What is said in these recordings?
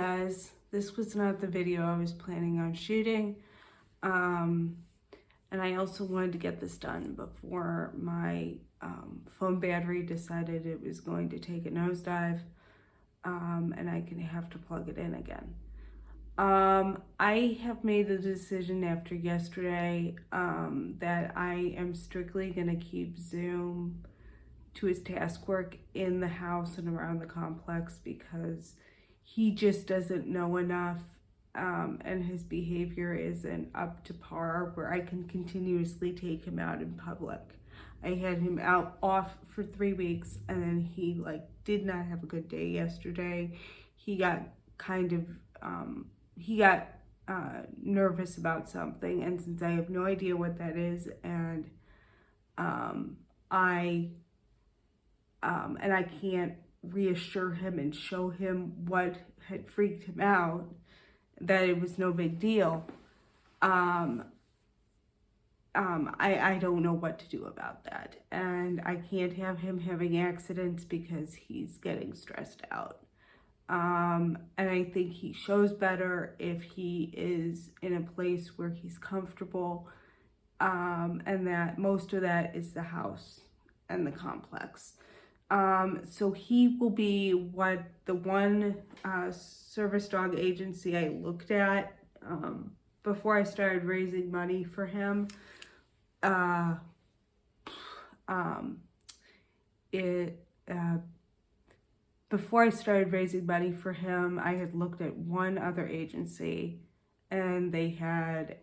guys, this was not the video I was planning on shooting. And I also wanted to get this done before my phone battery decided it was going to take a nosedive, and I can have to plug it in again. I have made the decision after yesterday that I am strictly going to keep Zoom to his task work in the house and around the complex because he just doesn't know enough, and his behavior isn't up to par where I can continuously take him out in public. I had him off for 3 weeks, and then he did not have a good day yesterday. He got nervous about something, and since I have no idea what that is, and I can't reassure him and show him what had freaked him out, that it was no big deal, I don't know what to do about that. And I can't have him having accidents because he's getting stressed out. And I think he shows better if he is in a place where he's comfortable, and that most of that is the house and the complex. So he will be what the one service dog agency I looked at before I started raising money for him. Before I started raising money for him, I had looked at one other agency, and they had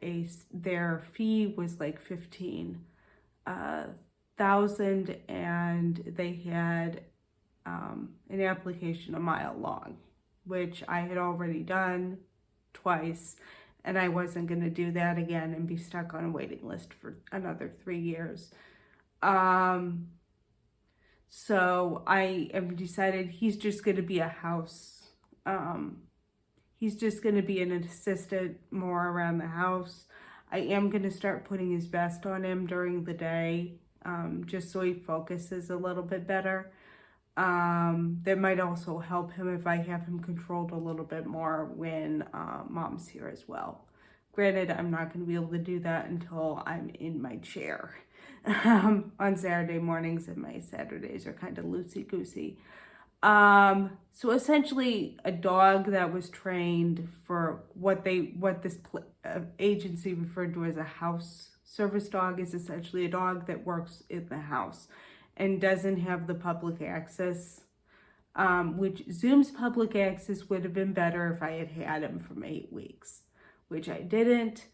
their fee was like $15,000, and they had an application a mile long, which I had already done twice, and I wasn't going to do that again and be stuck on a waiting list for another 3 years. So I have decided he's just going to be a house. He's just going to be an assistant more around the house. I am going to start putting his vest on him during the day, just so he focuses a little bit better. That might also help him if I have him controlled a little bit more when mom's here as well. Granted, I'm not going to be able to do that until I'm in my chair on Saturday mornings, and my Saturdays are kind of loosey-goosey. So essentially, a dog that was trained for what this agency referred to as a house service dog is essentially a dog that works in the house and doesn't have the public access, which Zoom's public access would have been better if I had had him from 8 weeks, which I didn't,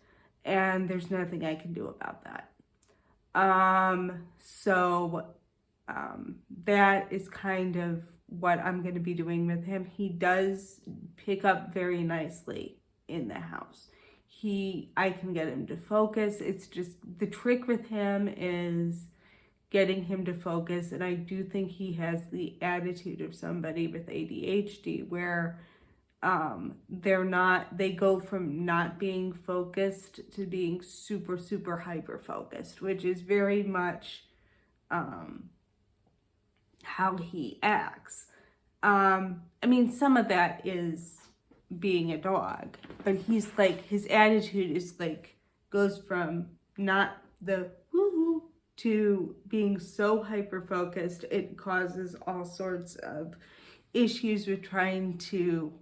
and there's nothing I can do about that. That is kind of what I'm going to be doing with him. He does pick up very nicely in the house. I can get him to focus. It's just the trick with him is getting him to focus, and I do think he has the attitude of somebody with ADHD where they go from not being focused to being super, super hyper focused, which is very much how he acts. Some of that is being a dog, but his attitude is goes from not the woohoo to being so hyper focused. It causes all sorts of issues with trying to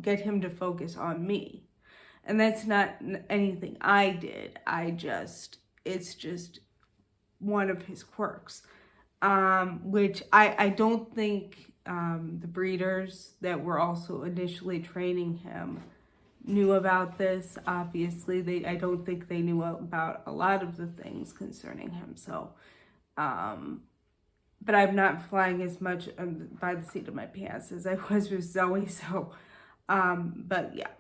get him to focus on me. And that's not anything I did. It's just one of his quirks, which I don't think the breeders that were also initially training him knew about this. Obviously, I don't think they knew about a lot of the things concerning him. So, but I'm not flying as much by the seat of my pants as I was with Zoe. So, but yeah.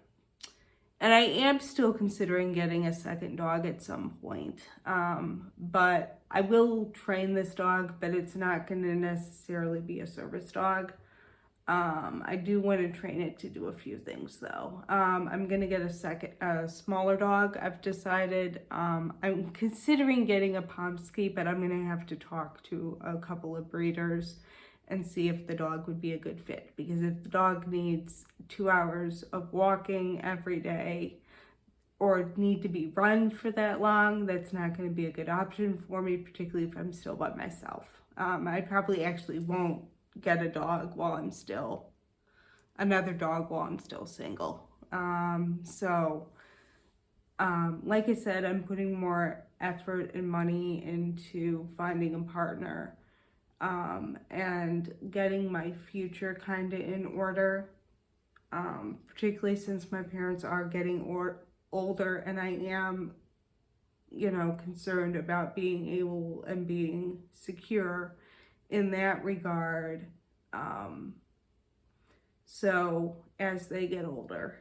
And I am still considering getting a second dog at some point. But I will train this dog, but it's not going to necessarily be a service dog. I do want to train it to do a few things though. I'm going to get a smaller dog. I've decided, I'm considering getting a Pomsky, but I'm going to have to talk to a couple of breeders and see if the dog would be a good fit. Because if the dog needs 2 hours of walking every day or need to be run for that long, that's not going to be a good option for me, particularly if I'm still by myself. I probably actually won't get a dog while I'm still, another dog while I'm still single. Like I said, I'm putting more effort and money into finding a partner, and getting my future kind of in order, particularly since my parents are getting older, and I am, concerned about being able and being secure in that regard. So as they get older,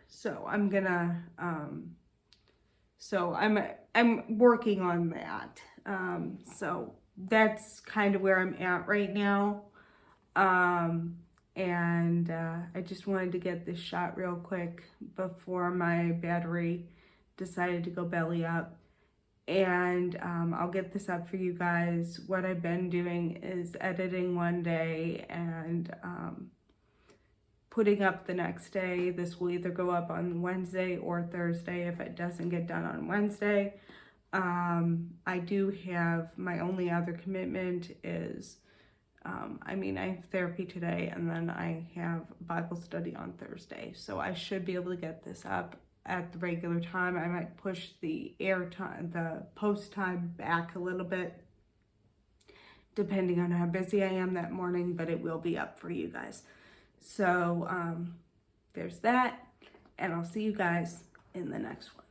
I'm working on that. So that's kind of where I'm at right now. And I just wanted to get this shot real quick before my battery decided to go belly up. And I'll get this up for you guys. What I've been doing is editing one day and putting up the next day. This will either go up on Wednesday or Thursday if it doesn't get done on Wednesday. I do have, my only other commitment is, I have therapy today, and then I have Bible study on Thursday. So I should be able to get this up at the regular time. I might push the air time, the post time back a little bit, depending on how busy I am that morning, but it will be up for you guys. So there's that, and I'll see you guys in the next one.